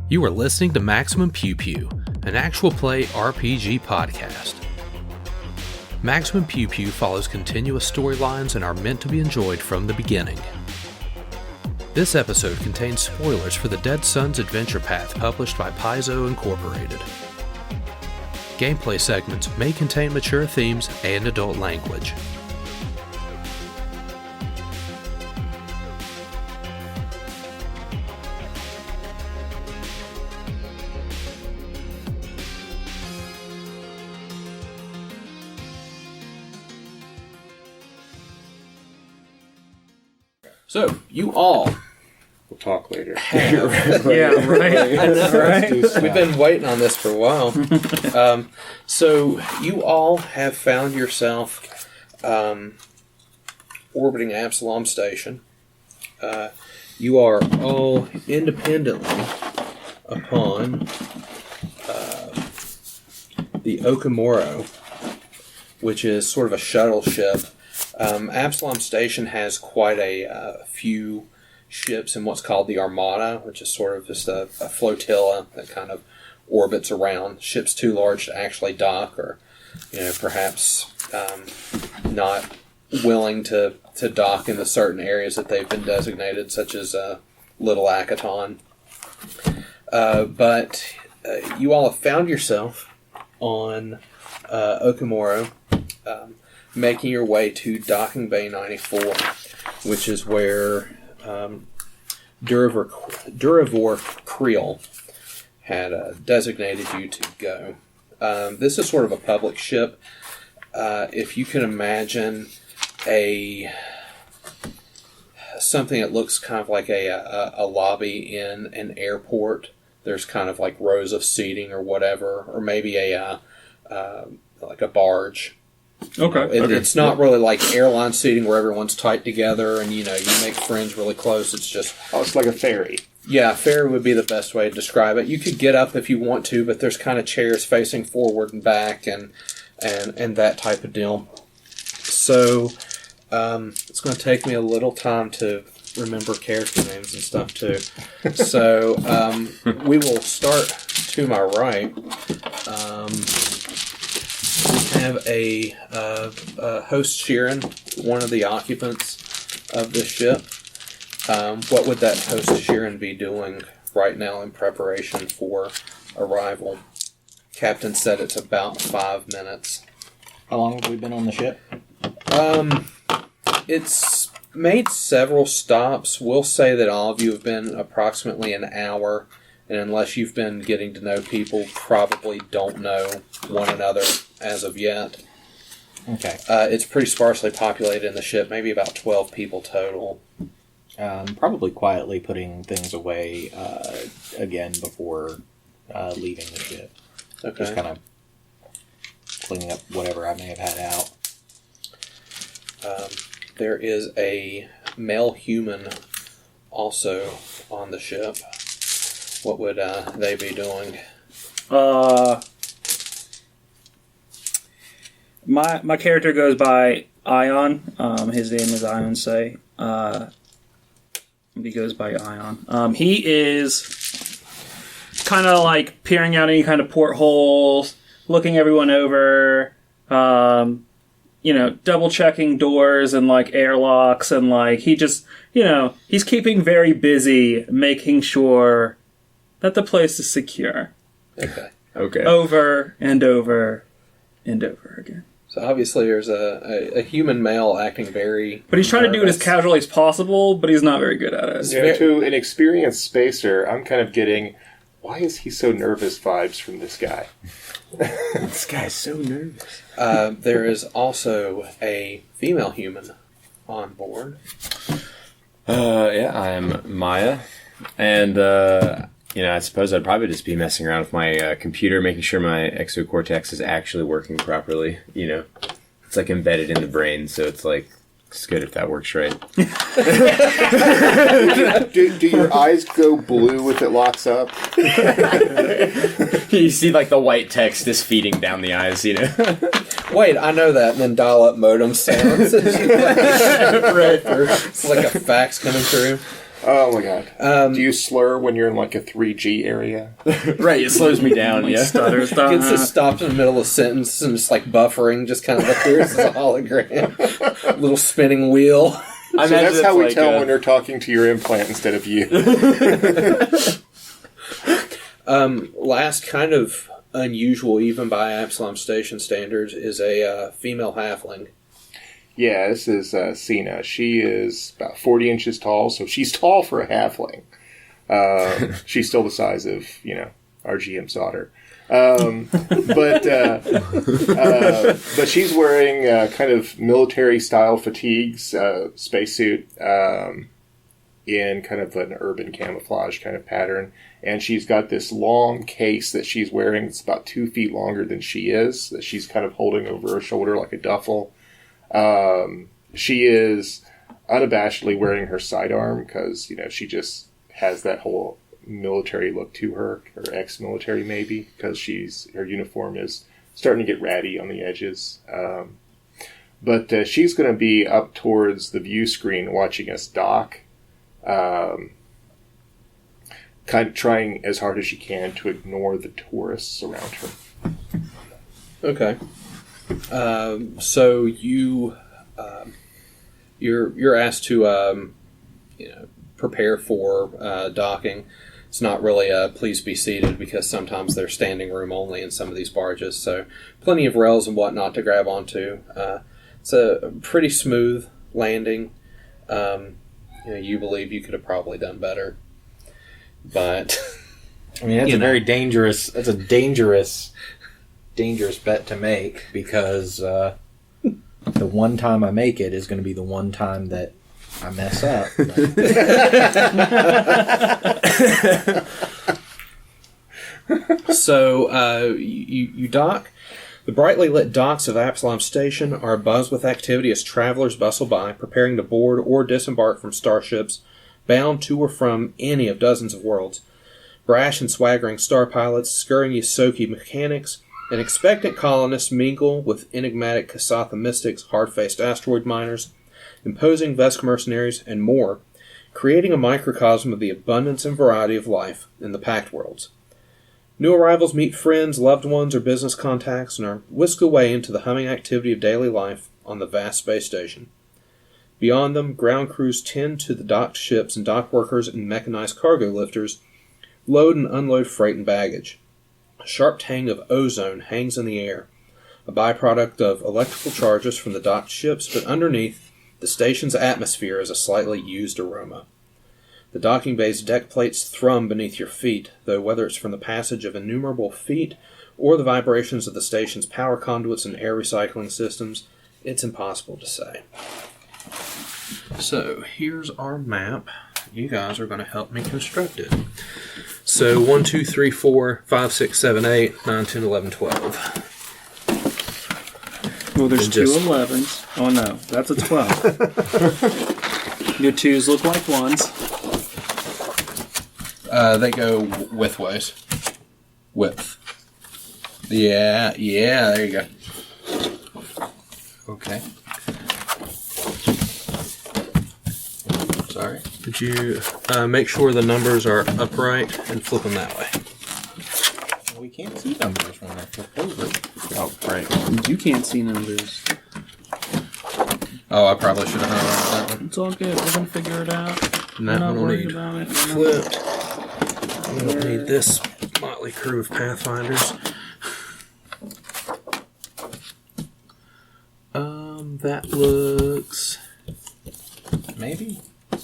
You are listening to Maximum Pew Pew, an actual play RPG podcast. Maximum Pew Pew follows continuous storylines and are meant to be enjoyed from the beginning. This episode contains spoilers for the Dead Sun's Adventure Path published by Paizo Incorporated. Gameplay segments may contain mature themes and adult language. So, you all We'll talk later. have... Yeah, right. I know, Right? We've been waiting on this for a while. So, you all have found yourself orbiting Absalom Station. You are all independently upon the Okamoro, which is sort of a shuttle ship. Absalom Station has quite a few ships in what's called the Armada, which is sort of just a flotilla that kind of orbits around. Ships too large to actually dock, or perhaps not willing to dock in the certain areas that they've been designated, such as Little Akaton. But you all have found yourself on Okamoro, making your way to Docking Bay 94, which is where Duravor Creel had designated you to go. This is sort of a public ship. If you can imagine something that looks kind of like a lobby in an airport, there's kind of like rows of seating or whatever, or maybe like a barge. Okay. It's not really like airline seating where everyone's tight together and you make friends really close. It's just... Oh, it's like a ferry. Yeah, ferry would be the best way to describe it. You could get up if you want to, but there's kind of chairs facing forward and back and that type of deal. So, it's going to take me a little time to remember character names and stuff too. So, we will start to my right. We have a host Sheeran, one of the occupants of this ship. What would that host Sheeran be doing right now in preparation for arrival? Captain said it's about 5 minutes. How long have we been on the ship? It's made several stops. We'll say that all of you have been approximately an hour, and unless you've been getting to know people, probably don't know one another as of yet. Okay. It's pretty sparsely populated in the ship, maybe about 12 people total. Probably quietly putting things away again before leaving the ship. Okay. Just kind of cleaning up whatever I may have had out. There is a male human also on the ship. What would they be doing? My character goes by Ion. His name is Ion Say. He goes by Ion. He is kind of like peering out any kind of portholes, looking everyone over, double checking doors and like airlocks, and like he just, he's keeping very busy making sure that the place is secure. Okay. Over and over and over again. So obviously there's a human male acting very... But he's trying to do it as casually as possible, but he's not very good at it. Yeah, to an experienced spacer, I'm kind of getting, why is he so nervous vibes from this guy? This guy's so nervous. There is also a female human on board. Yeah, I'm Maya, and I suppose I'd probably just be messing around with my computer, making sure my exocortex is actually working properly. It's like embedded in the brain, so it's like it's good if that works right. do your eyes go blue if it locks up? You see, like the white text is feeding down the eyes. Wait, I know that, and then dial-up modem sounds. Right. It's like a fax coming through. Oh my god. Do you slur when you're in like a 3G area? Right, it slows me down, Like yeah. stutters. Gets just stopped in the middle of a sentence and just like buffering, just kind of appears as a hologram. Little spinning wheel. So that's how we tell when you're talking to your implant instead of you. Last kind of unusual, even by Absalom Station standards, is a female halfling. Yeah, this is Cena. She is about 40 inches tall, so she's tall for a halfling. She's still the size of, our GM's daughter. But she's wearing kind of military-style fatigues, spacesuit, in kind of an urban camouflage kind of pattern. And she's got this long case that she's wearing. It's about 2 feet longer than she is, that she's kind of holding over her shoulder like a duffel. She is unabashedly wearing her sidearm because, she just has that whole military look to her, or ex-military maybe, because her uniform is starting to get ratty on the edges. But she's going to be up towards the view screen watching us dock, kind of trying as hard as she can to ignore the tourists around her. Okay. So you're asked to prepare for docking. It's not really a please be seated because sometimes they're standing room only in some of these barges. So plenty of rails and whatnot to grab onto. It's a pretty smooth landing. You believe you could have probably done better, but I mean, that's very dangerous. That's a dangerous bet to make because the one time I make it is going to be the one time that I mess up. So you dock. The brightly lit docks of Absalom Station are abuzz with activity as travelers bustle by, preparing to board or disembark from starships bound to or from any of dozens of worlds. Brash and swaggering star pilots, scurrying Yosoki mechanics, and expectant colonists mingle with enigmatic Kasatha mystics, hard-faced asteroid miners, imposing Vesk mercenaries, and more, creating a microcosm of the abundance and variety of life in the Pact worlds. New arrivals meet friends, loved ones, or business contacts and are whisked away into the humming activity of daily life on the vast space station. Beyond them, ground crews tend to the docked ships, and dock workers and mechanized cargo lifters load and unload freight and baggage. A sharp tang of ozone hangs in the air, a byproduct of electrical charges from the docked ships, but underneath, the station's atmosphere is a slightly used aroma. The docking bay's deck plates thrum beneath your feet, though whether it's from the passage of innumerable feet or the vibrations of the station's power conduits and air recycling systems, it's impossible to say. So, here's our map. You guys are going to help me construct it. So, 1, 2, 3, 4, 5, 6, 7, 8, 9, 10, 11, 12. Well, there's And two just- 11s. Oh no, that's a 12. Your 2s look like 1s. They go widthways. Width. Yeah, there you go. Okay. Sorry. Could you make sure the numbers are upright and flip them that way? Well, we can't see numbers when I flip over. Oh, right. You can't see numbers. Oh, I probably should have highlighted that one. It's all good. We're gonna figure it out. And We're that not one will worried need about it. flipped. We don't need this motley crew of Pathfinders. That looks... Maybe.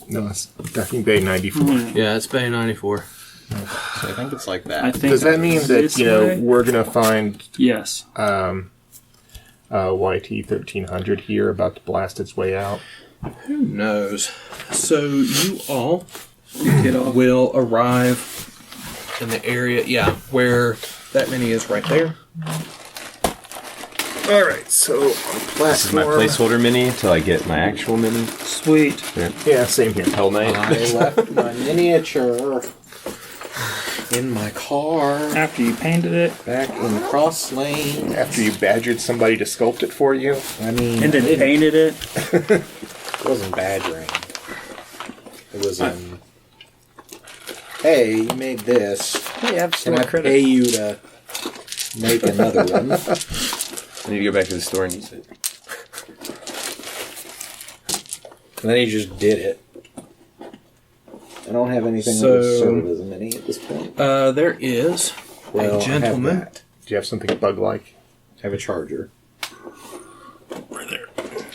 No, it's Docking Bay 94. Yeah, it's Bay 94. So I think it's like I that. think Does that mean that, this way? we're going to find Yes. YT 1300 here about to blast its way out? Who knows? So you all Get off. will arrive in the area, where that mini is right there. Alright, so on This is platform... my placeholder mini until I get my actual mini. Sweet. Yeah, same here. Hell Knight. I left my miniature in my car After you painted it, back in the cross lane. After you badgered somebody to sculpt it for you. I mean, and then painted it. it wasn't badgering. It was hey, you made this. Hey, have Can I pay you to make another one? I need to go back to the store and use it. And then he just did it. I don't have anything that would serve as a mini at this point. There is Well, a gentleman. I have that. Do you have something bug-like? I have a charger.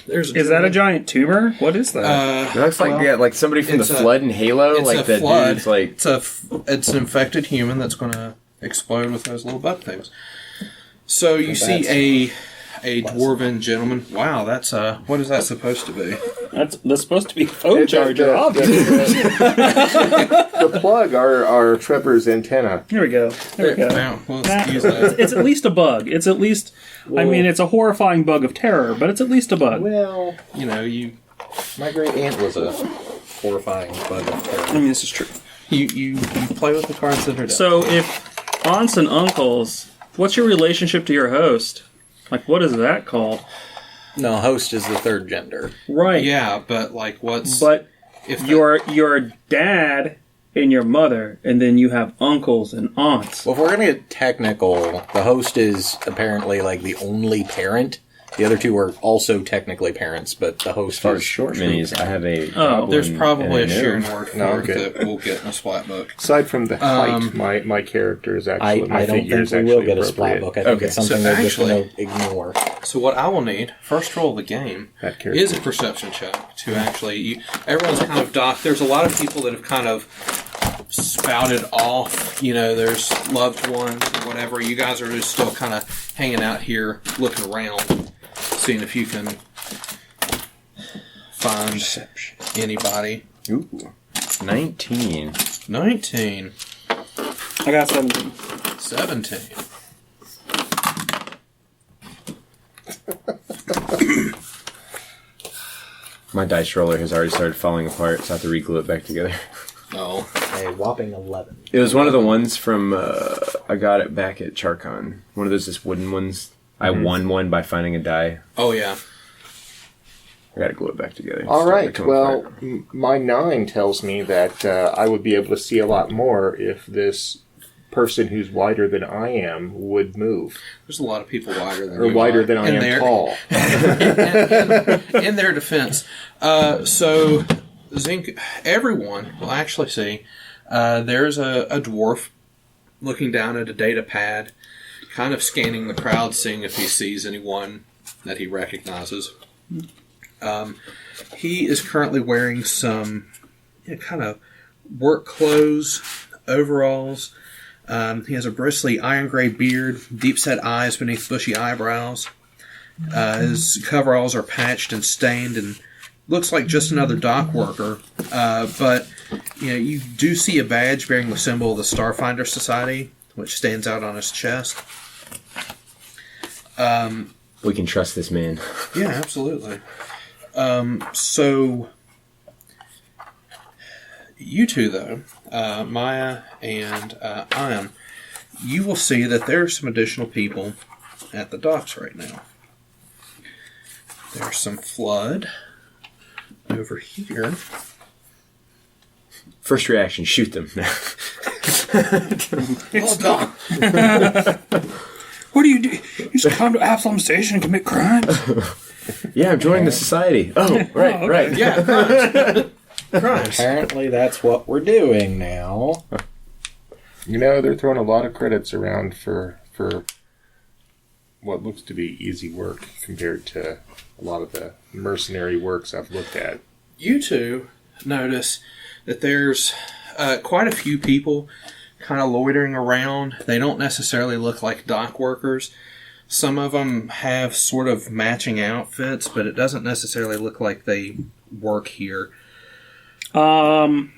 There's Is that a giant tumor? What is that? It looks like like somebody from the it's a- Flood in Halo. it's Like a that flood. dude's like. It's an infected human that's going to explode with those little bug things. So you see a dwarven gentleman. Wow, that's what is that supposed to be? That's supposed to be a phone charger, obviously. The plug are Trevor's antenna. Here we go. There we go. Now, we'll Nah, use that. it's at least a bug. It's at least. I mean, it's a horrifying bug of terror, but it's at least a bug. Well, You know, you my great aunt was a horrifying bug of terror. I mean, this is true. you play with the cards that are dealt. So, if aunts and uncles, what's your relationship to your host? Like, what is that called? No, host is the third gender. Right. Yeah, but like what's But if your dad and your mother, and then you have uncles and aunts. Well, if we're going to get technical, the host is apparently like the only parent. The other two are also technically parents, but the host As far is as short true minis, I parent. have a. goblin there's probably a and sharing gnome. word for No, it okay. that we'll get in a splat book. Aside from the height, my character is actually my I don't figure think is we actually will get a splat appropriate. book. I think Okay, it's something so they're just going actually- to ignore. So what I will need, first roll of the game, That character. is a perception check to actually. Everyone's kind of docked. There's a lot of people that have kind of spouted off. You know, there's loved ones or whatever. You guys are just still kind of hanging out here, looking around, seeing if you can find anybody. Ooh, 19. 19, I got 17. 17. My dice roller has already started falling apart, so I have to re-glue it back together. Oh, A whopping 11. It was one of the ones from I got it back at Charcon. One of those just wooden ones. I won one by finding a die. oh yeah. I got to glue it back together. All It's right. starting to come Well, apart. my 9 tells me that I would be able to see a lot more if this person who's wider than I am would move, There's a lot of people wider than or you wider are. than I And am they're- tall. in their defense. So, Zink, everyone will actually see there's a dwarf looking down at a data pad, kind of scanning the crowd, seeing if he sees anyone that he recognizes. He is currently wearing some kind of work clothes, overalls. He has a bristly iron gray beard, deep-set eyes beneath bushy eyebrows. His coveralls are patched and stained and looks like just another dock worker. But you do see a badge bearing the symbol of the Starfinder Society, which stands out on his chest. We can trust this man. Yeah, absolutely. So, you two, though, Maya and Ian, you will see that there are some additional people at the docks right now. There's some flood over here. First reaction, shoot them. Well done. What do? You just come to Absalom Station and commit crimes? Yeah, I'm joining the society. Oh, right, okay. right. Yeah, crimes. Crimes. Apparently that's what we're doing now. They're throwing a lot of credits around for what looks to be easy work compared to a lot of the mercenary works I've looked at. You two notice that there's quite a few people kind of loitering around. They don't necessarily look like dock workers. Some of them have sort of matching outfits, but it doesn't necessarily look like they work here. I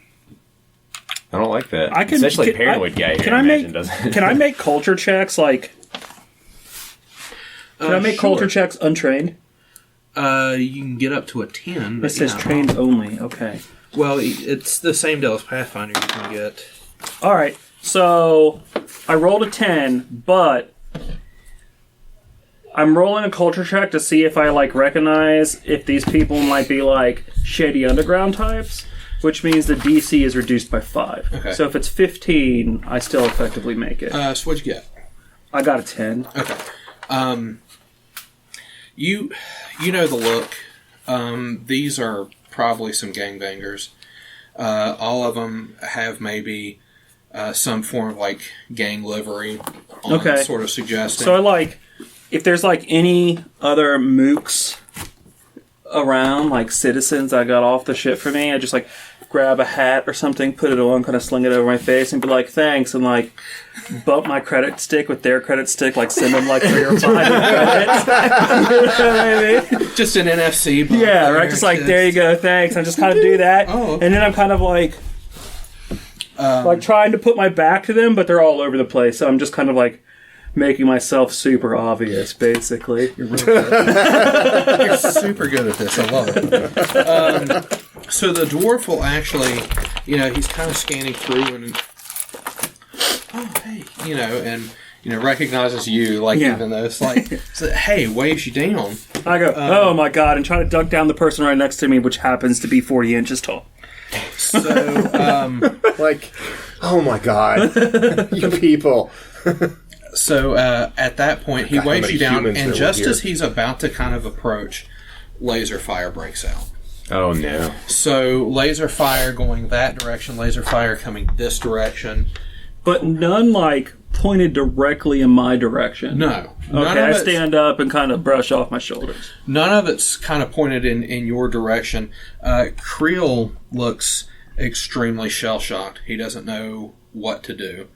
don't like that. I can- Especially can- paranoid guy here. can I imagine, make- doesn't. Can I make culture checks? Like, can I make Sure. culture checks untrained? You can get up to a 10. It But says trained only. Okay. Well, it's the same deal as Pathfinder. You can get. All right. So I rolled a 10, but I'm rolling a culture check to see if I recognize if these people might be shady underground types. which means the DC is reduced by 5. Okay. So if it's 15, I still effectively make it. So what'd you get? I got a 10. Okay. You know the look. These are probably some gangbangers. All of them have maybe some form of like gang livery on, Okay. sort of suggesting. So I like, if there's like any other mooks around, like citizens that got off the ship for me, I just like grab a hat or something, put it on, kind of sling it over my face and be like, thanks, and like bump my credit stick with their credit stick, like send them like 3 or 5 credits. You know what I mean? Just an NFC bump. Yeah, there, right, just like, kids. there you go, thanks. I just kind of do that. Oh, okay. And then I'm kind of like trying to put my back to them, but they're all over the place, so I'm just kind of like making myself super obvious, basically. You're really good. You're super good at this. I love it. So the dwarf will actually, he's kind of scanning through and, recognizes you, like, Yeah. even though it's like, hey, waves you down. I go, oh my god, and try to dunk down the person right next to me, which happens to be 40 inches tall. So, Like, oh my god, you people. So at that point, he God, how waves many you down, humans and there just were here? as he's about to kind of approach, laser fire breaks out. Oh no. So laser fire going that direction, laser fire coming this direction. But none, like, pointed directly in my direction. No. Okay, I stand up and kind of brush off my shoulders. None of it's kind of pointed in your direction. Creel looks extremely shell-shocked. He doesn't know what to do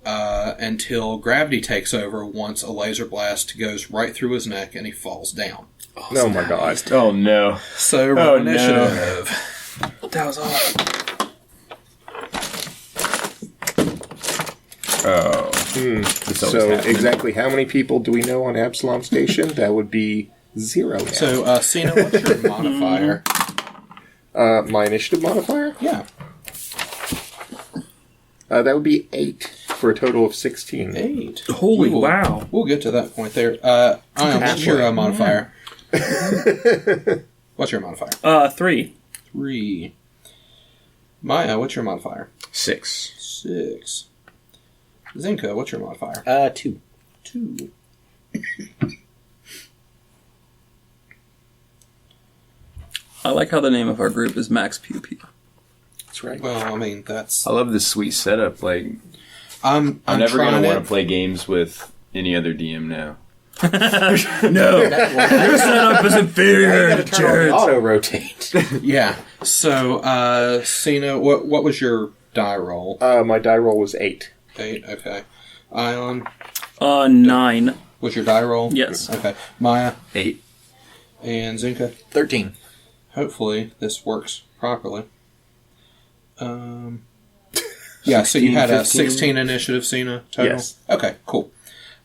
until gravity takes over once a laser blast goes right through his neck and he falls down. Oh my god. Oh no. So Oh, roll initiative. That was awesome. Oh. So happening. exactly how many people do we know on Absalom Station? That would be 0 now. So, Cena, what's your modifier? My initiative modifier? Yeah, That would be 8 for a total of 16. 8. Holy We will- wow. We'll get to that point there. What's your modifier? What's your modifier? 3. 3. Maya, what's your modifier? 6. 6. Zinka, what's your modifier? 2. 2. I like how the name of our group is Max Pew Pew. That's right. Well, I mean, that's... I love this sweet setup. Like, I'm never trying gonna it. want to play games with any other DM now. No, your setup is inferior, Jared. Auto rotate. Yeah. So, Cena, what was your die roll? My die roll was 8. 8, okay. Ion, 9. what's your die roll? Yes. Okay. Maya 8. and Zinka. 13. Hopefully this works properly. Yeah, so you had a 16 initiative, Cena, total? Yes. Okay, cool.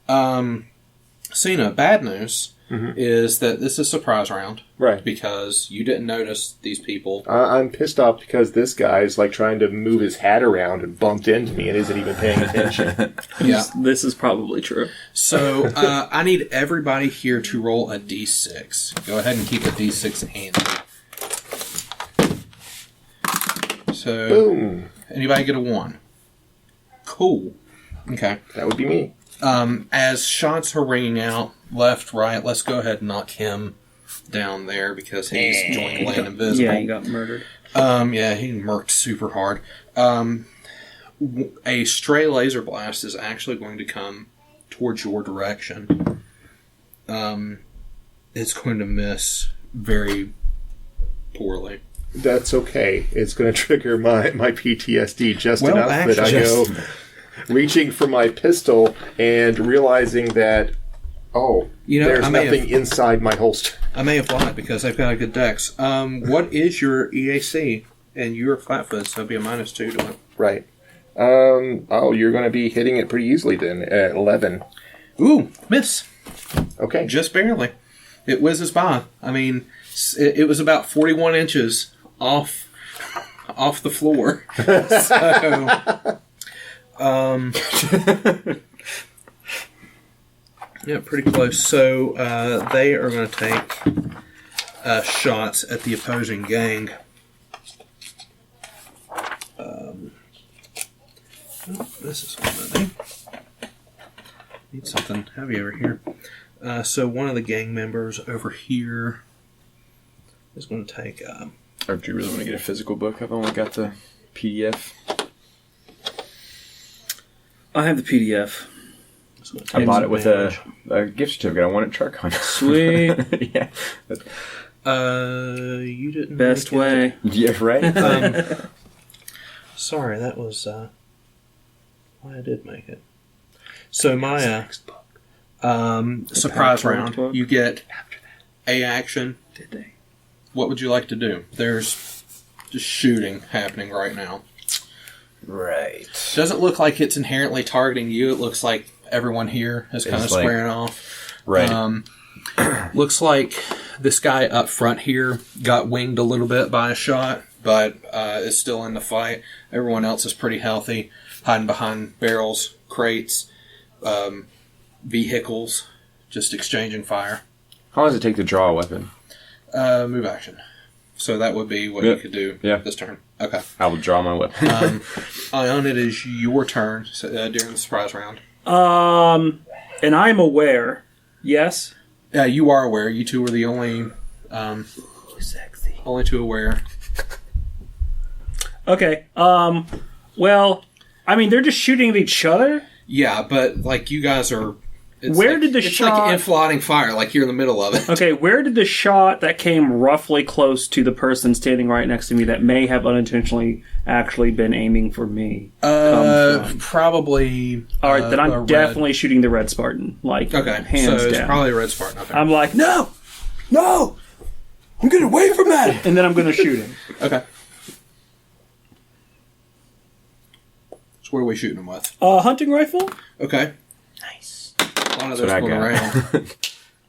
Cena, bad news is that this is surprise round. Right. Because you didn't notice these people. I'm pissed off because this guy's like trying to move his hat around and bumped into me and isn't even paying attention. Yeah. This is probably true. So I need everybody here to roll a d6. Go ahead and keep a d6 handy. So, Boom. anybody get a 1? Cool. Okay. That would be me. As shots are ringing out, left, right, let's go ahead and knock him down there because he's joined Land Invisible. Yeah, he got murdered. Yeah, he murked super hard. A stray laser blast is actually going to come towards your direction. It's going to miss very poorly. That's okay. It's going to trigger my PTSD just Well, enough that I actually- go reaching for my pistol and realizing that, there's I may nothing inside my holster. I may have lied because they've got a good dex. What is your EAC? And you're flat-footed, so it'd be a -2 to it. Right. You're going to be hitting it pretty easily then at 11. Ooh, miss. Okay. Just barely. It whizzes by. I mean, it was about 41 inches off the floor. So, yeah, pretty close. So they are going to take shots at the opposing gang. this is what I need. Need something heavy over here. So one of the gang members over here is going to take... Or do you really want to get a physical book? I've only got the PDF. I have the PDF. I bought it with a gift certificate. I want it truck on. Sweet. Yeah. You didn't... Best way. Yeah, right? Sorry, that was why I did make it. So my surprise round, book? you get a action. Did they? What would you like to do? There's just shooting happening right now. Right. Doesn't look like it's inherently targeting you. It looks like everyone here is kind of like- squaring off. Right. Looks like this guy up front here got winged a little bit by a shot, but is still in the fight. Everyone else is pretty healthy, hiding behind barrels, crates, vehicles, just exchanging fire. How long does it take to draw a weapon? Move action. So that would be what you could do this turn. Okay. I will draw my weapon. Ion, it is your turn during the surprise round. And I'm aware. Yes. You are aware. You two are the only Sexy. only two aware. Okay. Well, I mean, they're just shooting at each other. Yeah, but like you guys are. Where did the shot? Like inflating fire, like you're in the middle of it. Okay, where did the shot that came roughly close to the person standing right next to me that may have unintentionally actually been aiming for me come from? Probably. All right, then a I'm red. definitely shooting the red Spartan. Like, Okay, hands so it's down. probably a red Spartan. Okay. I'm like, no, I'm getting away from that, and then I'm going to shoot him. Okay. So what are we shooting him with? Hunting rifle, Okay. Nice. A lot of That's those what I going got. around.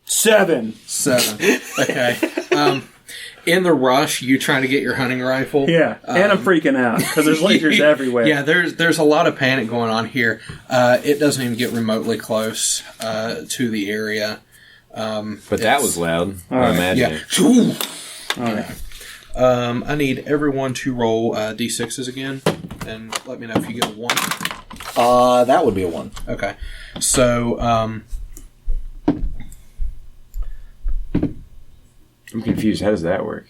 7. 7. Okay. In the rush, you trying to get your hunting rifle. Yeah, and I'm freaking out because there's lasers everywhere. Yeah, there's a lot of panic going on here. It doesn't even get remotely close to the area. But that was loud. I right. imagine. Yeah. All right. I need everyone to roll d6s again, and let me know if you get a 1. That would be a 1. Okay. So, I'm confused. How does that work?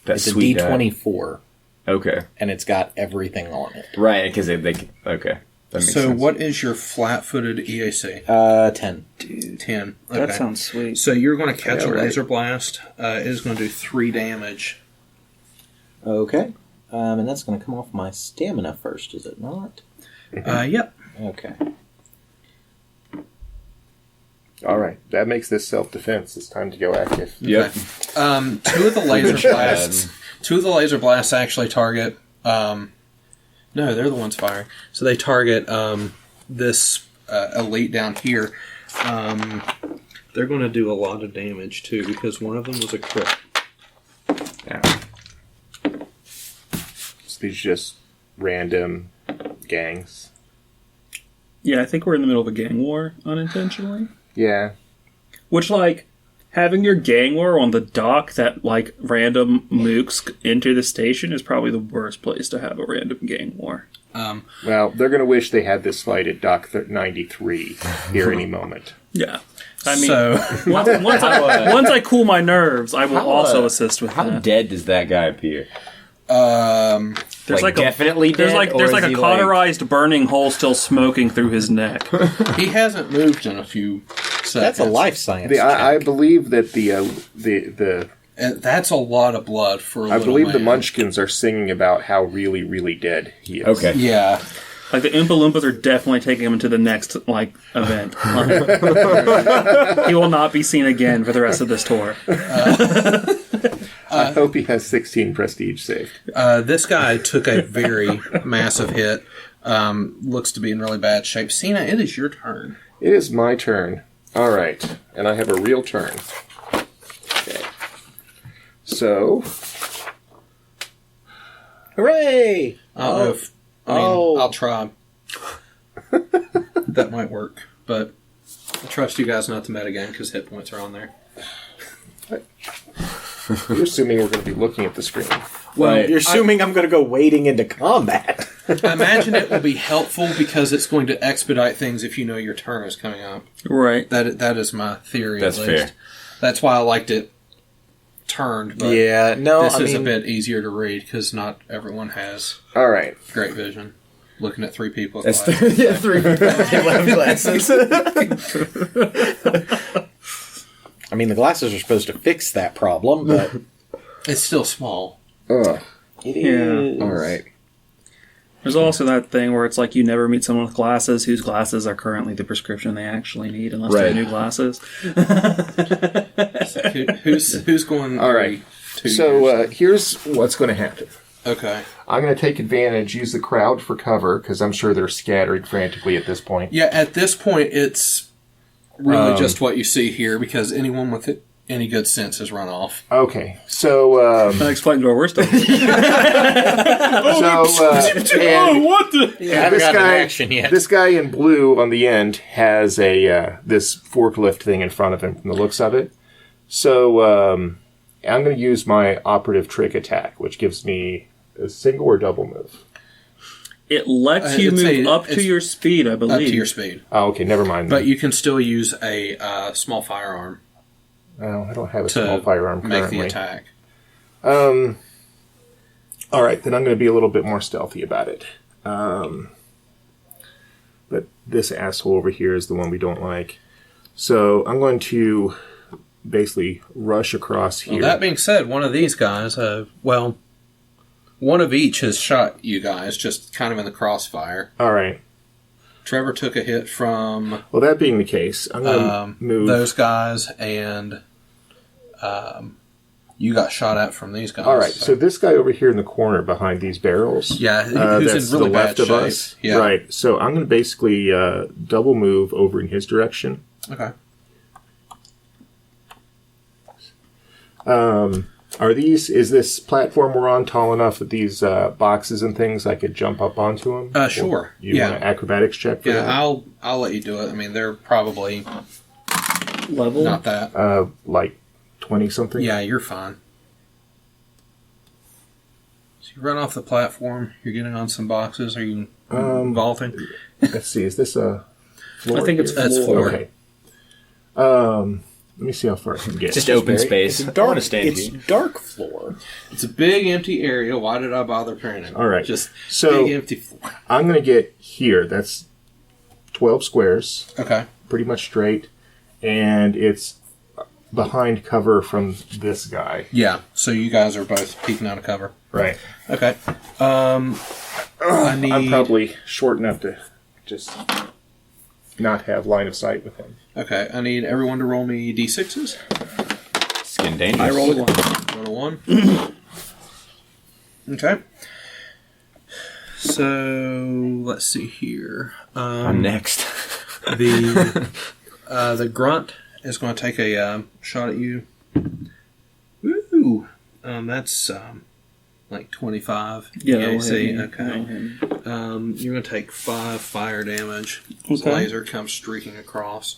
That It's a sweet die. D24, Okay. and it's got everything on it. Right, because they okay. That makes so sense. what is your flat-footed EAC? 10. 10. Okay. That sounds sweet. So you're going to catch Yeah, a right. laser blast. It is going to do 3 damage. Okay. And that's going to come off my stamina first, is it not? Yep. Okay. All right, that makes this self-defense. It's time to go active. Yep. 2 of the laser blasts. 2 of the laser blasts actually target. No, they're the ones firing. So they target this elite down here. They're going to do a lot of damage too because one of them was a crit. Yeah. So these just random gangs. Yeah, I think we're in the middle of a gang war unintentionally. Yeah. Which, like, having your gang war on the dock that, like, random mooks enter the station is probably the worst place to have a random gang war. Well, they're going to wish they had this fight at Dock 93 here any moment. Yeah. I mean, So once I cool my nerves, I will also assist with How that. dead does that guy appear? There's like definitely a, there's dead, like or there's is like a he, cauterized burning hole still smoking through his neck. he hasn't moved in a few seconds. That's a life science I check. believe that the And that's a lot of blood for a I little believe the man. Munchkins are singing about how really, really dead he is. Okay. Yeah. Like the Oompa Loompas are definitely taking him to the next like event. He will not be seen again for the rest of this tour. I hope he has 16 prestige saved. This guy took a very massive hit. Looks to be in really bad shape. Cena, it is your turn. It is my turn. All right, and I have a real turn. Okay. So, Hooray! I'll try. That might work, but I trust you guys not to metagame because hit points are on there. you're assuming we're going to be looking at the screen. Well, you're assuming I'm going to go wading into combat. I imagine it will be helpful because it's going to expedite things if you know your turn is coming up. Right. That is my theory. That's at least. fair. That's why I liked it turned. But Yeah, no, this I is mean, a bit easier to read because not everyone has All right. great vision. Looking at three people. With that's glasses. yeah, 3 people have glasses. I mean, the glasses are supposed to fix that problem, but It's still small. Ugh. it Yeah. is. All right. There's also that thing where it's like you never meet someone with glasses whose glasses are currently the prescription they actually need unless Right. they're new glasses. Who's going? All right. 2 So years? here's what's going to happen. Okay. I'm going to take advantage, use the crowd for cover, because I'm sure they're scattering frantically at this point. Yeah, at this point, it's really just what you see here because anyone with any good sense has run off. Okay, so That explains where we're still. and what the? I haven't this got guy, an action yet. this guy in blue on the end has a this forklift thing in front of him from the looks of it. So I'm going to use my operative trick attack, which gives me a single or double move. It lets you move up to it's your speed, I believe. Up to your speed. Oh, okay, never mind. But then. you can still use a small firearm Oh, I don't have a to small firearm make currently. the attack. All right, then I'm going to be a little bit more stealthy about it. But this asshole over here is the one we don't like. So I'm going to basically rush across Well, here. that being said, one of these guys, one of each has shot you guys just kind of in the crossfire. All right. Trevor took a hit from Well, that being the case, I'm going to move. those guys, and you got shot at from these guys. All right, so this guy over here in the corner behind these barrels. yeah, that's who's in really the bad left of shape. us. Yeah. Right, so I'm going to basically double move over in his direction. Okay. Is this platform we're on tall enough that these boxes and things I could jump up onto them? Sure. You want an acrobatics check for Yeah, that? I'll let you do it. I mean, they're probably Level? not that. Like 20 something? Yeah, you're fine. So you run off the platform. You're getting on some boxes. Are you vaulting? Let's see, is this a floor? I think it's here? That's floor. Okay. Let me see how far I can get. Just open space. It's I dark. wanna stand It's here. dark floor. It's a big empty area. Why did I bother printing? All right. Just So- big empty floor. I'm going to get here. That's 12 squares, Okay. pretty much straight, and it's behind cover from this guy. Yeah. So you guys are both peeking out of cover. Right. Okay. I need. I'm probably short enough to just not have line of sight with him. Okay. I need everyone to roll me d6s. Skin dangerous. I rolled a 1. Roll a 1. Okay. So let's see here. I'm next. The grunt is going to take a shot at you. Woo! That's like 25. Yeah, EAC. that'll hit me. Okay. You're going to take 5 fire damage. Okay. The laser comes streaking across.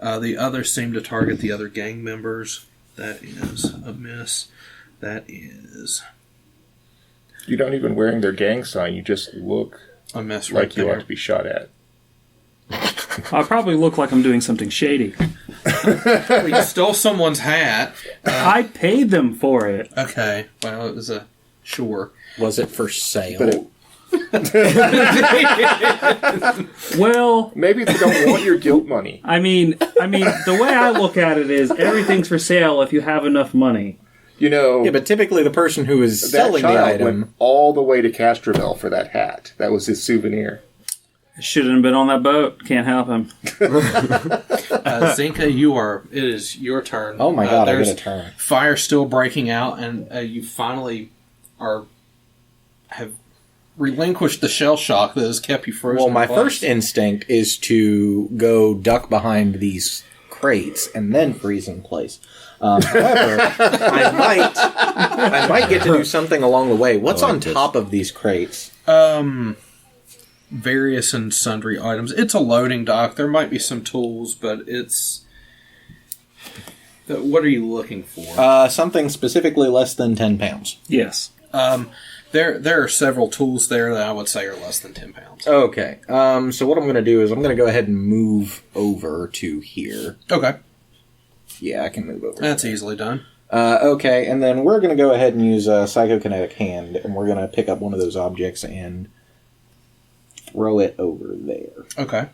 The others seem to target the other gang members. That is a miss. That is You're not even wearing their gang sign. You just look a miss right like you ought there. to be shot at. I probably look like I'm doing something shady. Well, you stole someone's hat. I paid them for it. Okay. Well, it was a sure. Was it for sale? But Well, maybe they don't want your guilt money. I mean, the way I look at it is everything's for sale if you have enough money. You know, yeah, but typically the person who is that selling the child item. went all the way to Castroville for that hat. That was his souvenir. Shouldn't have been on that boat. Can't help him. Zinka, it is your turn. Oh my god, I there's get a turn. fire still breaking out, and you finally have relinquished the shell shock that has kept you frozen. Well, in my place. first instinct is to go duck behind these crates and then freeze in place. However, I might get to do something along the way. What's on top of these crates? Various and sundry items. It's a loading dock. There might be some tools, but it's. What are you looking for? Something specifically less than 10 pounds. Yes. There are several tools there that I would say are less than 10 pounds. Okay. So what I'm going to do is I'm going to go ahead and move over to here. Okay. Yeah, I can move over. That's easily done. Okay, and then we're going to go ahead and use a Psychokinetic Hand, and we're going to pick up one of those objects and throw it over there. Okay.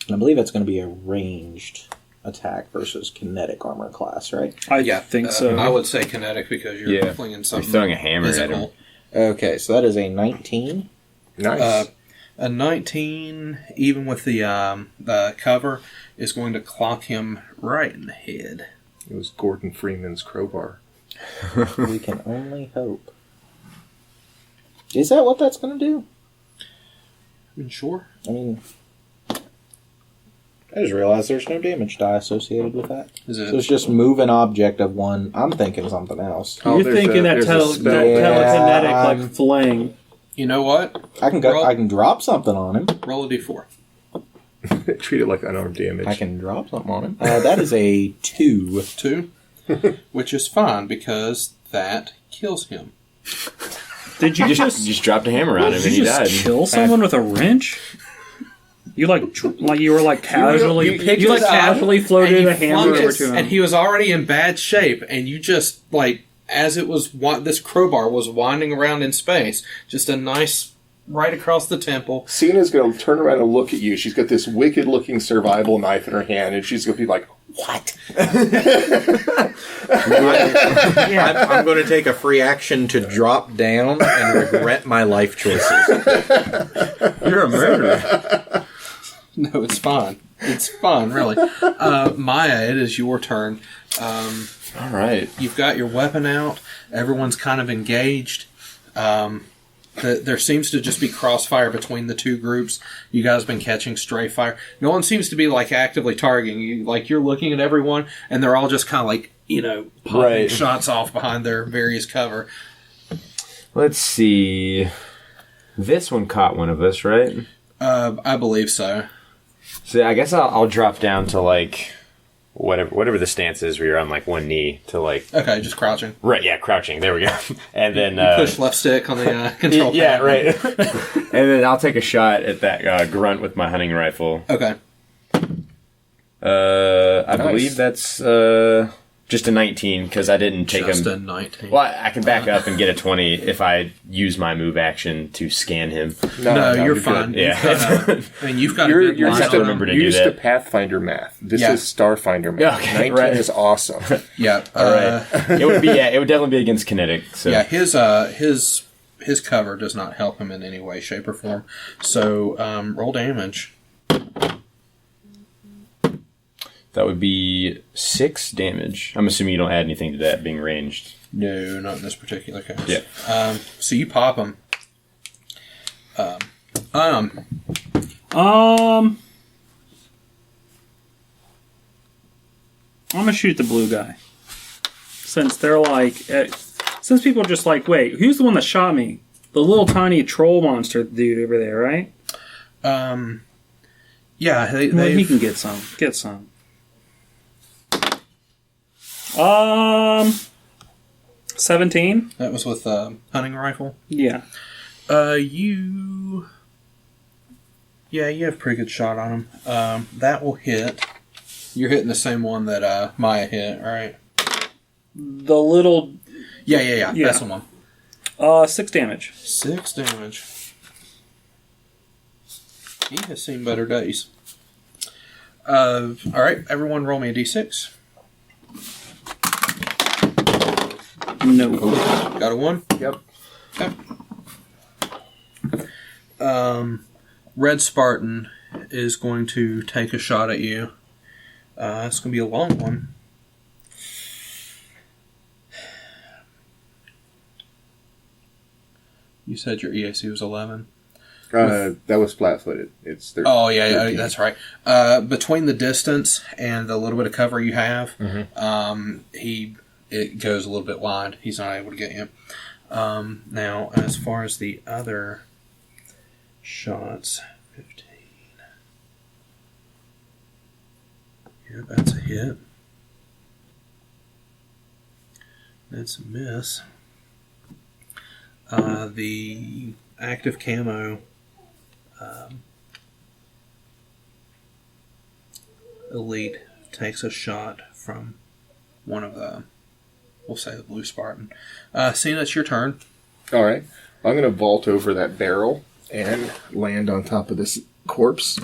And I believe it's going to be a ranged attack versus kinetic armor class, right? I think so. I would say kinetic because you're flinging You're something. throwing a hammer at physical. him. Okay, so that is a 19. Nice. A 19, even with the cover, is going to clock him right in the head. It was Gordon Freeman's crowbar. We can only hope. Is that what that's going to do? Sure. I mean, I just realized there's no damage die associated with that. Is it? So it's just move an object of one. I'm thinking something else. Oh, You're there's thinking there's that spell. telekinetic, Yeah, fling. You know what? I can go. Roll- I can drop something on him. Roll a d4. Treat it like unarmed damage. I can drop something on him. That is a 2. 2, which is fine because that kills him. Did you You just just dropped a hammer on him did and you he just died. kill someone with a wrench? You you were like casually picked you like his casually and floated you a hammer flung over it, to him. and he was already in bad shape, and you just as it was this crowbar was winding around in space, just a nice right across the temple. Cena's going to turn around and look at you. She's got this wicked-looking survival knife in her hand, and she's going to be like, "What?" I'm going to take a free action to drop down and regret my life choices. You're a murderer. No, it's fine. It's fine, really. Maya, it is your turn. All right. You've got your weapon out. Everyone's kind of engaged. There seems to just be crossfire between the two groups. You guys have been catching stray fire. No one seems to be actively targeting you. You're looking at everyone, and they're all just kind of popping Right. shots off behind their various cover. Let's see. This one caught one of us, right? I believe so. So I guess I'll drop down to whatever the stance is where you're on one knee to Okay, just crouching. right, yeah, crouching. There we go. And then Push left stick on the control yeah, pad. right. And then I'll take a shot at that grunt with my hunting rifle. Okay. I believe that's just a 19 because I didn't take Just him. a 19. Well, I can back up and get a 20 if I use my move action to scan him. No, you're good. fine. Yeah. You've got You're a good line used on to them. remember to You're do used that. to Pathfinder math. This Yeah. is Starfinder math. Yeah, okay, 19 right. is awesome. Yeah. All right. It would definitely be against kinetic. So Yeah, his cover does not help him in any way, shape, or form. So roll damage. that would be 6 damage. I'm assuming you don't add anything to that being ranged. No, not in this particular case. Yeah. So you pop him. I'm gonna shoot the blue guy. Since they're since people are just wait, who's the one that shot me? The little tiny troll monster dude over there, right? Yeah, He they can get some. Get some. 17? that was with hunting rifle. Yeah. You have a pretty good shot on him. That will hit. You're hitting the same one that Maya hit, right? The little Yeah. Yeah. That's the one. 6 damage. 6 damage. He has seen better days. All right, everyone, roll me a d6. No. Got a 1. Yep. Okay. Red Spartan is going to take a shot at you. It's going to be a long one. You said your EAC was 11. That was flat-footed. It's 13. Oh, yeah, that's right. Between the distance and the little bit of cover you have, it goes a little bit wide. He's not able to get you. Now, as far as the other shots, 15. Yeah, that's a hit. That's a miss. The active camo elite takes a shot from one of the, we'll say the blue Spartan. Cena, it's your turn. All right. I'm going to vault over that barrel and land on top of this corpse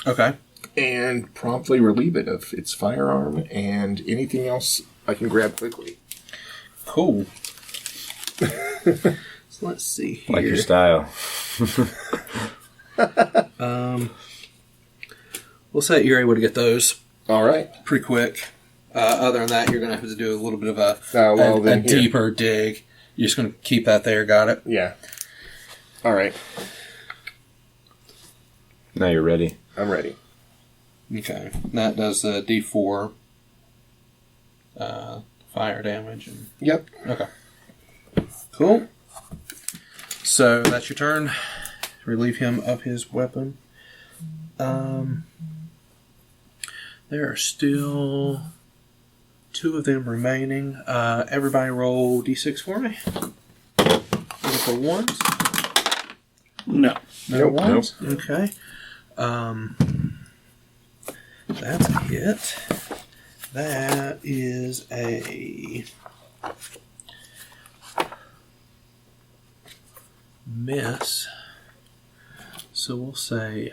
Okay. and promptly relieve it of its firearm and anything else I can grab quickly. Cool. So let's see here. Like your style. We'll say you're able to get those All right. pretty quick. Other than that, you're going to have to do a little bit of a Then here. deeper dig. You're just going to keep that there. Got it? Yeah. All right. Now you're ready. I'm ready. Okay. That does the D4 fire damage. And, Yep. okay. Cool. So that's your turn. Relieve him of his weapon. There are still 2 of them remaining. Everybody roll D6 for me. Looking for ones. No. No Nope. ones? Okay. That's a hit. That is a miss. So we'll say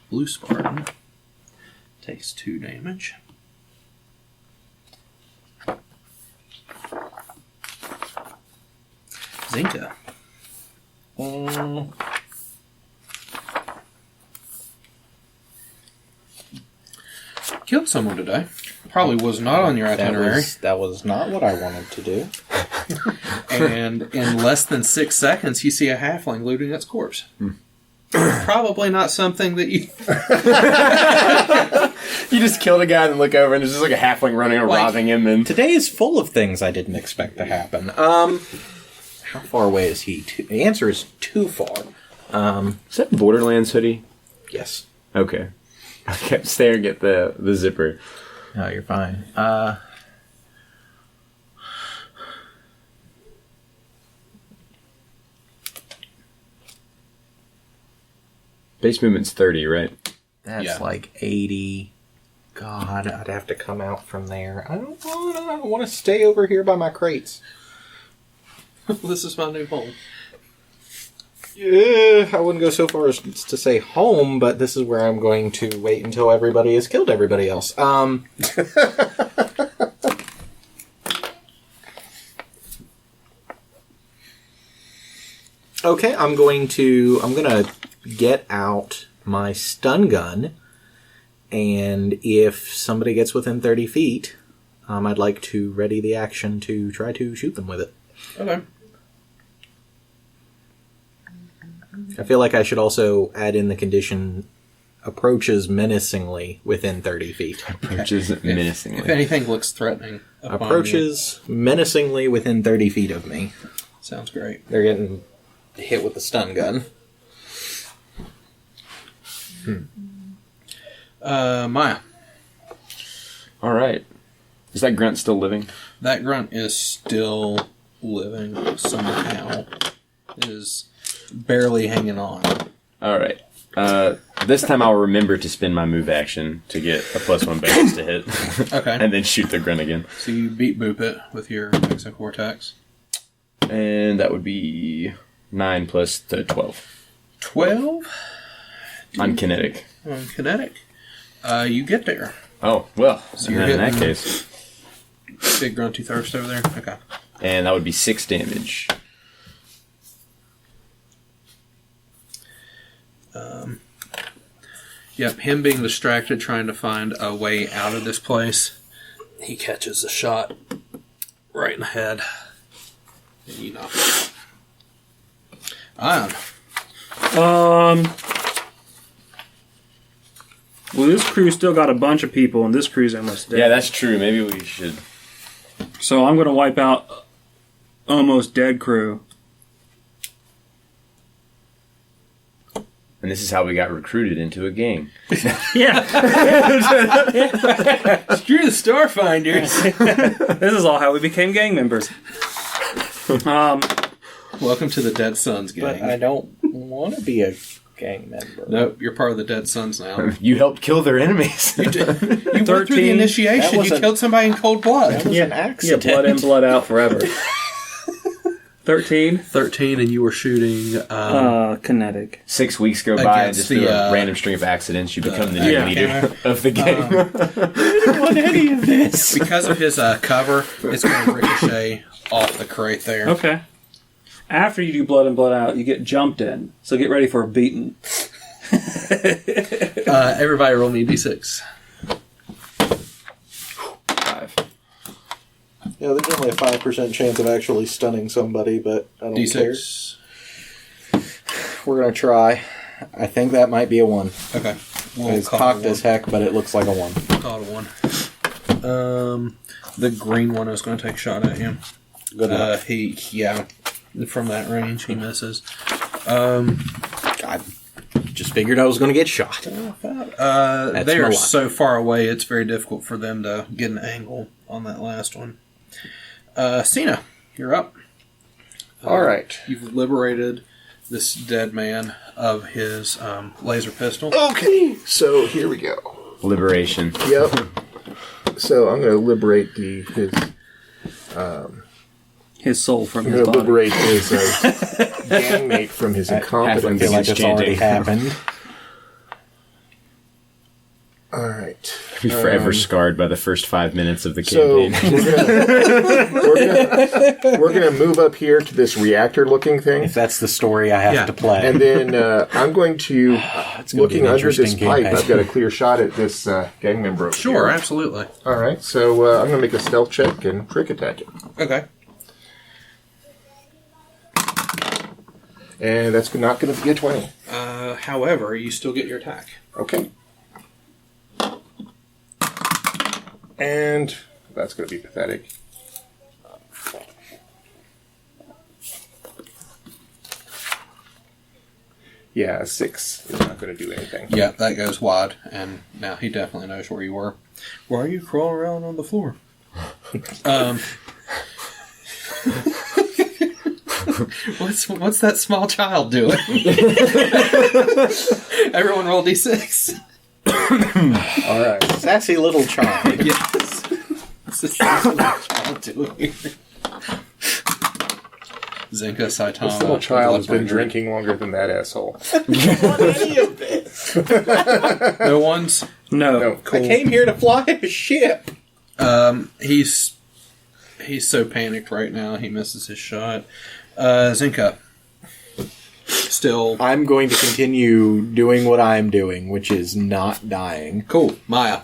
blue Spartan takes 2 damage. Zinka. Killed someone today. Probably was not on your itinerary. That was not what I wanted to do. And in less than 6 seconds, you see a halfling looting its corpse. Probably not something that you... You just killed a guy and then look over and there's just like a halfling running and robbing him. And Today is full of things I didn't expect to happen. How far away is he? The answer is too far. Is that Borderlands hoodie? Yes. Okay. I kept staring at the zipper. No, you're fine. Base movement's 30, right? That's Yeah. like 80. God, I'd have to come out from there. I don't want to stay over here by my crates. This is my new home. Yeah, I wouldn't go so far as to say home, but this is where I'm going to wait until everybody has killed everybody else. Okay, I'm gonna get out my stun gun, and if somebody gets within 30 feet, I'd like to ready the action to try to shoot them with it. Okay. I feel like I should also add in the condition approaches menacingly within 30 feet. Approaches menacingly. If anything looks threatening. upon Approaches menacingly within 30 feet of me. you. Sounds great. They're getting hit with the stun gun. Maya. Alright. Is that grunt still living? That grunt is still living somehow. It is barely hanging on. Alright. This time I'll remember to spend my move action to get a +1 bonus to hit. Okay. And then shoot the grunt again. So you beat boop it with your Exocortex. And that would be 9 plus the 12. 12 On kinetic. on kinetic. You get there. Oh, well. So you're in that hitting- case. Big grunty thirst over there. Okay. And that would be 6 damage. Yep, him being distracted trying to find a way out of this place, he catches a shot right in the head. And you knock him out. Ion. Well, this crew still got a bunch of people, and this crew's almost dead. Yeah, that's true. Maybe we should. So I'm going to wipe out almost dead crew. And this is how we got recruited into a gang. Yeah. Screw the Starfinders. This is all how we became gang members. Welcome to the Dead Sons gang. But I don't want to be a gang member. Nope, you're part of the Dead Sons now. You helped kill their enemies. You went through the 13. initiation. You killed somebody in cold blood. That was an accident. blood in, blood out forever. 13. 13, and you were shooting. Kinetic. 6 weeks go by, and Against just the, through a random string of accidents, you become the new yeah. leader of the game. I didn't want any of this. Because of his cover, it's going to ricochet off the crate there. Okay. After you do blood in, blood out, you get jumped in. So get ready for a beating. Everybody roll me d6. 5. Yeah, there's only a 5% chance of actually stunning somebody, but I don't care. D6. We're going to try. I think that might be a 1. Okay. It's cocked as heck, but it looks like a 1. Call it a 1. The green one is going to take a shot at you. Good luck. From that range, he misses. I just figured I was going to get shot. They my are luck. so far away, it's very difficult for them to get an angle on that last one. Cena, you're up. All right. You've liberated this dead man of his laser pistol. Okay, so here we go. Liberation. Yep. So I'm going to liberate His soul from I'm his going to body. liberate his gangmate from his I incompetence. feel like it's already Chanting. happened. All right. Be forever scarred by the first 5 minutes of the So campaign. we're gonna move up here to this reactor-looking thing, If that's the story I have to play. and then I'm going to, gonna be looking an under this interesting pipe, campaign. I've got a clear shot at this gang member over Sure, here. absolutely. All right, so I'm going to make a stealth check and trick attack it. Okay. And that's not going to be a 20. However, you still get your attack. Okay. And that's going to be pathetic. Yeah, 6 is not going to do anything. Yeah, that goes wide, and now he definitely knows where you were. Why are you crawling around on the floor? What's that small child doing? Everyone roll d6. All right. Sassy little child. Yes. What's this little child doing? Zinka Saitama. This little child has been Bloodbrainer. drinking longer than that asshole. No one's. No. No. Cool. I came here to fly a ship. He's so panicked right now. He misses his shot. Zinka. Still I'm going to continue doing what I'm doing, which is not dying. cool. Maya.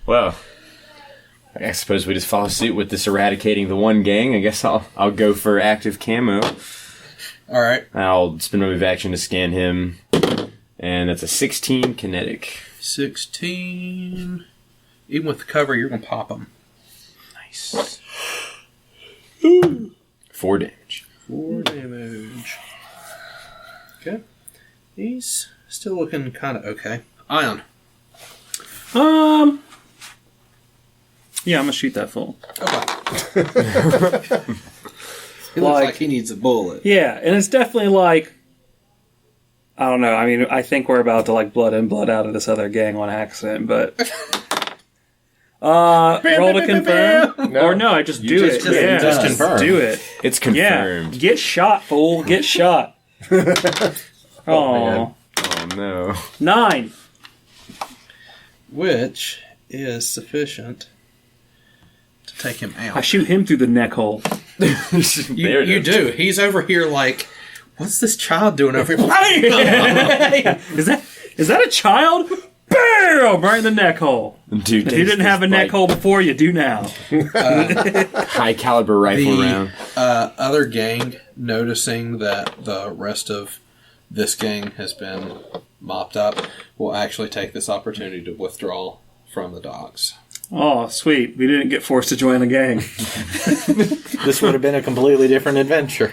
Well, I suppose we just follow suit with this eradicating the one gang. I guess I'll go for active camo. All right. I'll spend my move action to scan him, and that's a 16 kinetic. 16. Even with the cover, you're gonna pop him. Nice. 4 damage. 4 damage. Okay. He's still looking kind of okay. Ion. Yeah, I'm gonna shoot that fool. Okay. He looks like he needs a bullet. Yeah, and it's definitely like, I don't know. I mean, I think we're about to like blood in, blood out of this other gang on accident, but roll to confirm, No. or no, I just do it. just Yeah, just confirm. do it. It's Yeah, confirmed. get shot, fool. Get shot. Oh, Oh no. 9. Which is sufficient to take him I out. shoot him through the neck hole. You do. He's over here like, what's this child doing over here? Is that a child? Bam! Right in the neck hole. Dude, If you didn't have a neck hole before, you do now. high caliber rifle round. Other gang, noticing that the rest of this gang has been mopped up, will actually take this opportunity to withdraw from the docks. Oh, sweet. We didn't get forced to join the gang. This would have been a completely different adventure.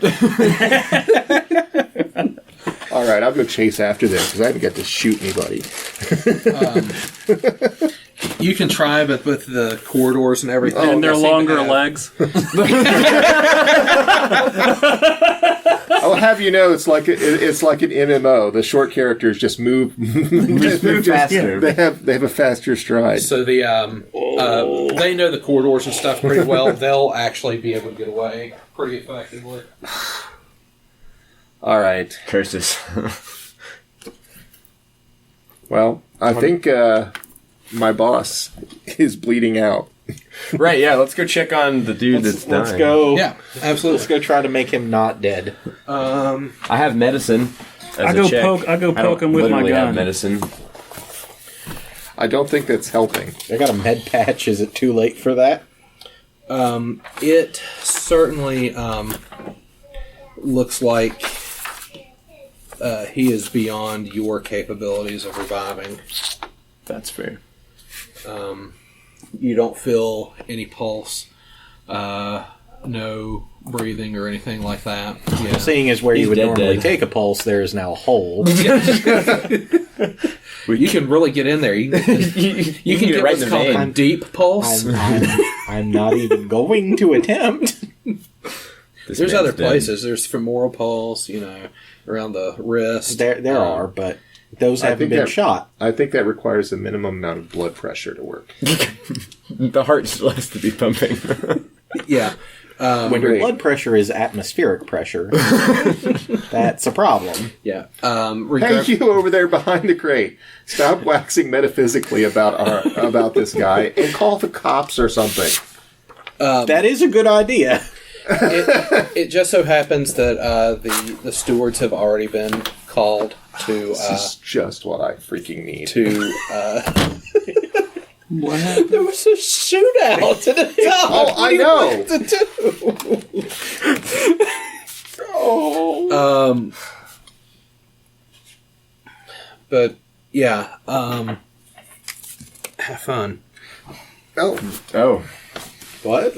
All right, I'm going to chase after them because I haven't got to shoot anybody. You can try, but with the corridors and everything, and their they seem to longer have- legs. I'll have you know, it's like an MMO. The short characters just move, faster. They have a faster stride. So the they know the corridors and stuff pretty well. They'll actually be able to get away pretty effectively. All right. Curses. Well, I think my boss is bleeding out. Right, yeah, let's go check on the dude that's dying. Let's go. Yeah, absolutely. Let's go try to make him not dead. I have medicine. I go poke him with my literally have gun. medicine. I don't think that's helping. I got a med patch. Is it too late for that? It certainly looks like he is beyond your capabilities of reviving. That's fair. You don't feel any pulse, no breathing or anything like that. Yeah. Seeing as where He's you would dead, normally dead. take a pulse, there is now a hole. You can really get in there. You can get right what's in the called a vein. deep pulse. I'm not even going to attempt. This There's man's other dead. places. There's femoral pulse, around the wrist. There are, but those I haven't think been that- shot. I think that requires a minimum amount of blood pressure to work. The heart still has to be pumping. Yeah. When your great. blood pressure is atmospheric pressure, that's a problem. Yeah. Hey, you over there behind the crate! Stop waxing metaphysically about this guy and call the cops or something. That is a good idea. It just so happens that the stewards have already been called to This is just what I freaking need. What happened? There was a shootout at the top. Oh, I know. To do. But yeah, have fun. Oh, Oh. What?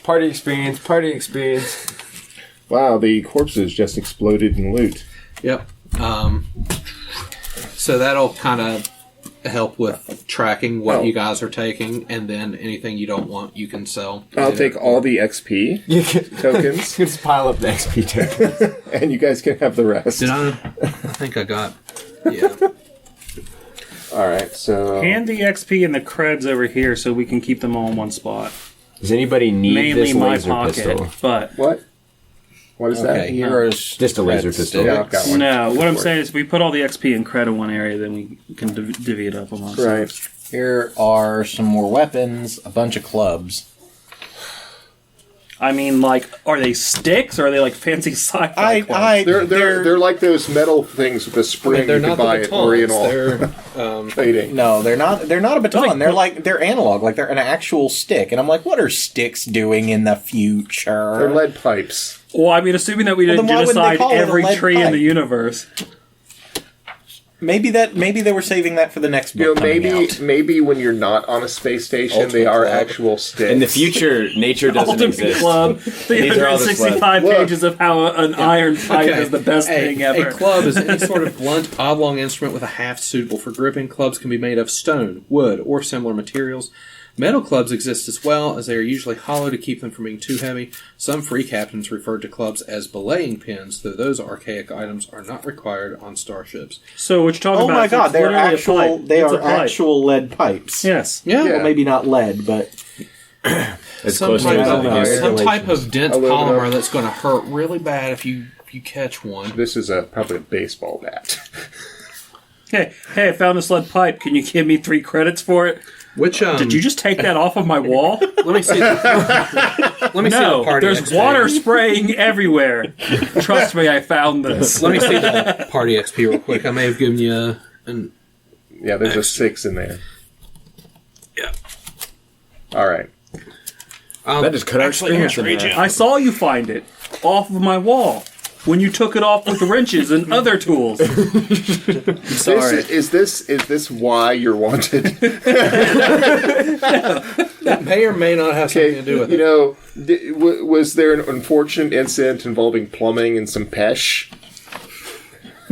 Party experience. wow! The corpses just exploded in loot. Yep. So that'll kind of help with tracking what you guys are taking, and then anything you don't want, you can sell. I'll take all the XP tokens, Just pile up the XP tokens. and you guys can have the rest. Did I think I got? Yeah. All right, so Hand the XP and the creds over here so we can keep them all in one spot. Does anybody need Mainly this my laser pocket, pistol? but what? What is Okay, that? here's Just a laser That's pistol. Yeah, I've got one. no. What I'm saying is, if we put all the XP and cred in one area, then we can divvy it up amongst. Right. Here are some more weapons, a bunch of clubs. I mean, like, are they sticks or are they like fancy sci-fi? clubs? They're like those metal things with a spring They're you can not the buy at batons. Oriental They're Trading. No, they're not. They're not a baton. Like- They're analog. Like they're an actual stick. And I'm like, what are sticks doing in the future? They're lead pipes. Well, I mean, assuming that we Well, didn't then why wouldn't they genocide call it a every lead tree in pipe? the universe. Maybe they were saving that for the next book. coming out. Maybe when you're not on a space station, Ultimate they are Club. actual sticks. In the future, nature doesn't Ultimate exist. Club, These are all just 365 Look. pages of how an iron pipe is the best thing ever. A club is any sort of blunt, oblong instrument with a haft suitable for gripping. Clubs can be made of stone, wood, or similar materials. Metal clubs exist as well, as they are usually hollow to keep them from being too heavy. Some free captains referred to clubs as belaying pins, though those archaic items are not required on starships. So what you're talking Oh about? my is god, it's they're literally a actual. pipe. They It's a are pipe. actual lead pipes. Yes. Yeah. Yeah. Well, maybe not lead, but It's Some close to type, I don't of, know. some type of dense Aluminum. polymer that's going to hurt really bad if you catch one. This is probably a baseball bat. Hey, I found this lead pipe. Can you give me 3 credits for it? Which Did you just take that off of my wall? Let me see. Let me see the No, party. there's XP. water spraying everywhere. Trust me, I found this. Let me see the party XP real quick. I may have given you an. Yeah, there's a 6 in there. Yeah. All right. That just cut our experience in half. I saw you find it off of my wall when you took it off with the wrenches and other tools. Sorry. Is this why you're wanted? That may or may not have something to do with You it. know, was there an unfortunate incident involving plumbing and some pesh?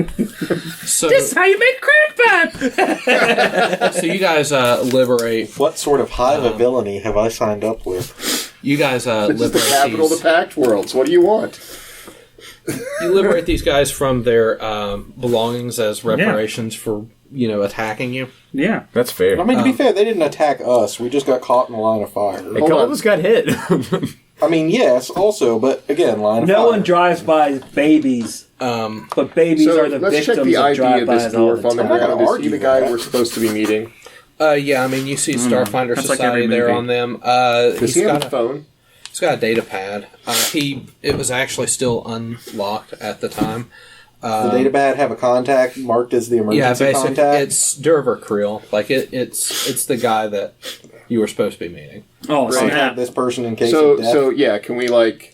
So, This is how you make crack pipe! so you guys liberate. What sort of hive of villainy have I signed up with? You guys This is liberate the capital of these. the Pact Worlds. What do you want? You liberate these guys from their belongings as reparations for attacking you. Yeah. That's fair. I mean, to be fair, they didn't attack us. We just got caught in the line of fire. A couple of us got hit. I mean, yes, also, but again, line of fire. No one drives by babies, but babies So are the let's check victims the of ID of drive-bys this all dwarf the on the time. I'm not ground. gonna Is he argue the guy that. we're supposed to be meeting? Yeah, I mean, you see Starfinder That's like Society every there movie. on them. Does he have a phone? He's got a data pad. It was actually still unlocked at the time. The data pad have a contact marked as the Yeah, emergency basically, contact. it's Durver Creel. Like it's the guy that you were supposed to be meeting. Oh, Right. Contact this person in case So, of death. so yeah, can we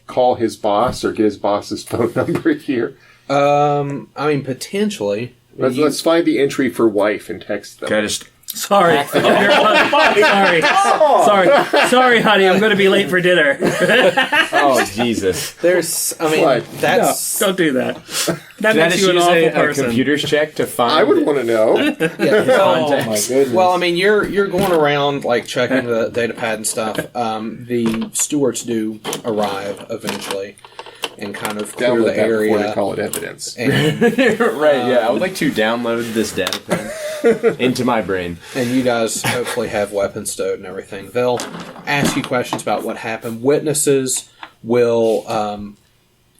call his boss or get his boss's phone number here? I mean, potentially. Let's find the entry for wife and text them. Can I just sorry. Sorry, honey. I'm going to be late for dinner. Oh, Jesus. There's. I mean, What? that's. Don't do that. That Can I makes just you an use awful a person. computer's check to find... I would want to know. Yeah, Oh my goodness. well, I mean, you're going around like checking the data pad and stuff. The stewards do arrive eventually and kind of clear Download the that before they area. call it evidence. And, Right, yeah. I would like to download this data pen into my brain. and you guys hopefully have weapons stowed and everything. They'll ask you questions about what happened. Witnesses will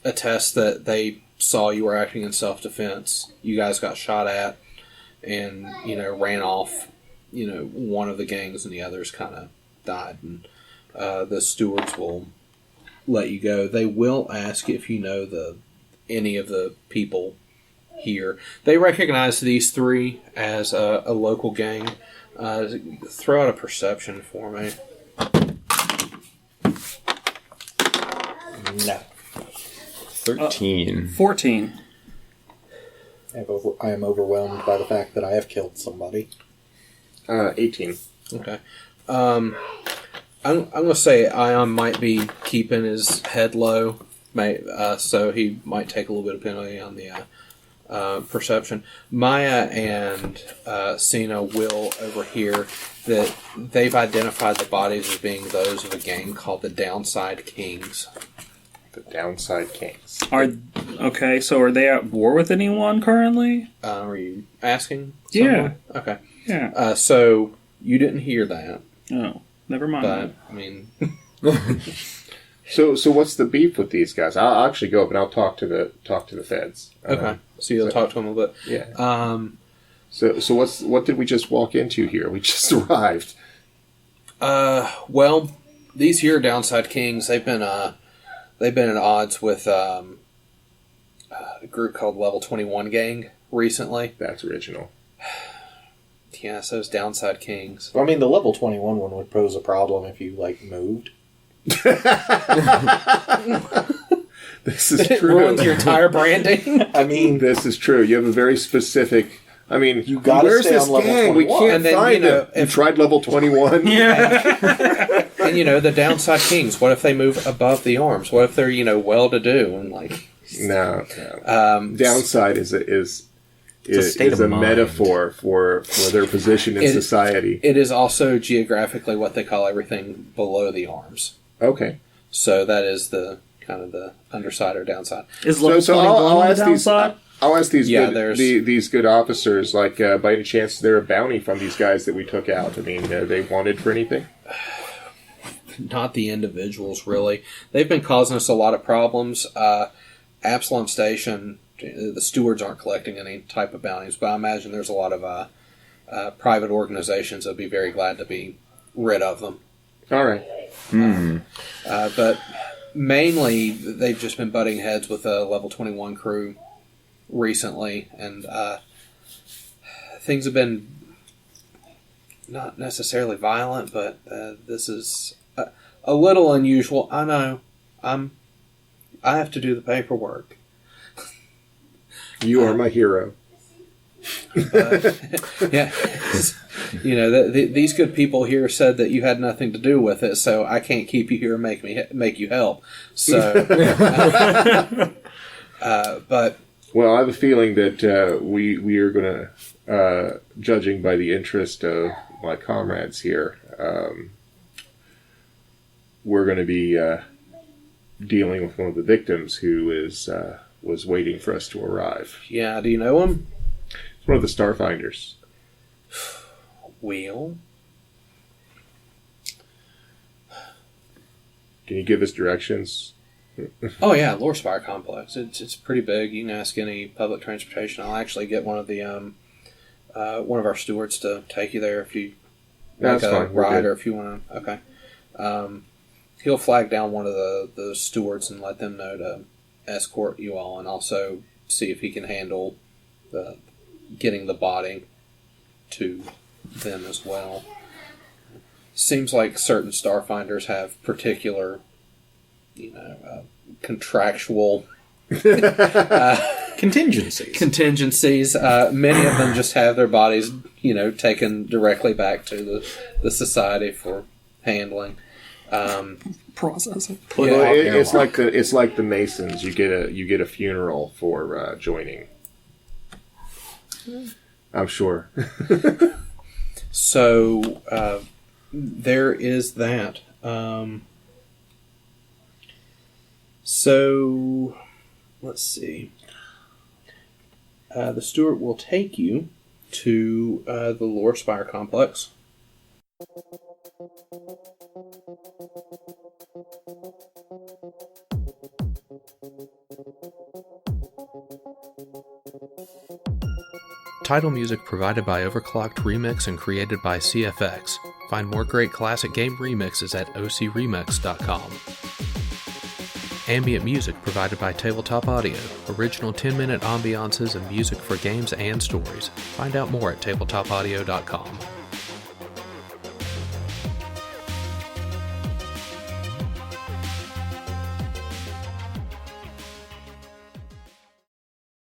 attest that they saw you were acting in self-defense. You guys got shot at and, ran off. One of the gangs and the others kind of died. And the stewards will let you go. They will ask if you know any of the people here. They recognize these three as a local gang. Throw out a perception for me. no. 13. 14. I am overwhelmed by the fact that I have killed somebody. 18. Okay. I'm going to say Ion might be keeping his head low, so he might take a little bit of penalty on the perception. Maya and Sina will overhear that they've identified the bodies as being those of a gang called the Downside Kings. The Downside Kings. Okay, so are they at war with anyone currently? Are you asking Yeah. someone? Okay. Yeah. So you didn't hear that, Oh, never mind. but, I mean... So what's the beef with these guys? I'll actually go up and I'll talk to the feds. Okay. So you'll talk to him a little bit. Yeah. So what did we just walk into here? We just arrived. Well, these here Downside Kings, they've been at odds with a group called Level 21 Gang recently. That's original. Yeah, so it's Downside Kings. I mean, the level 21 one would pose a problem if you, moved. This is It true. ruins your entire branding. I mean, This is true. You have a very specific. I mean, You gotta where's stay this on level gang? We 21. can't And then, find them. You if- tried level 21? Yeah. And, the Downside Kings, what if they move above the arms? What if they're, well-to-do and, No. Um, Downside is a state is of a mind. metaphor for their position in It- society. It is also geographically what they call everything below the arms. Okay. So that is the kind of the underside or downside. Is level So 21 I'll on the ask these. downside? I'll ask these Yeah, good there's- these good officers. By any chance, is there a bounty from these guys that we took out? I mean, are they wanted for anything? Not the individuals, really. They've been causing us a lot of problems. Absalom Station, the stewards aren't collecting any type of bounties, but I imagine there's a lot of private organizations that would be very glad to be rid of them. All right. But mainly, they've just been butting heads with a Level 21 crew recently, and things have been not necessarily violent, but this is a little unusual. I know. I have to do the paperwork. You are my hero. Yeah. These good people here said that you had nothing to do with it, so I can't keep you here and make you help. So, but Well, I have a feeling that we are going to, judging by the interest of my comrades here, we're going to be dealing with one of the victims who was waiting for us to arrive. Yeah, do you know him? It's one of the Starfinders. Wheel. Can you give us directions? Oh yeah, Lore Spire Complex. It's pretty big. You can ask any public transportation. I'll actually get one of the one of our stewards to take you there if you That's like a fine. We're ride good. or if you want to. Okay. He'll flag down one of the stewards and let them know to escort you all, and also see if he can handle getting the body to them as well. Seems like certain Starfinders have particular, contractual Contingencies. Many of them just have their bodies, taken directly back to the society for handling. Processing. Well, it's like the Masons. You get a funeral for joining. I'm sure. So there is that. So let's see. The steward will take you to the Lore Spire Complex. Title music provided by Overclocked Remix and created by CFX. Find more great classic game remixes at ocremix.com. Ambient music provided by Tabletop Audio. Original 10-minute ambiances and music for games and stories. Find out more at tabletopaudio.com.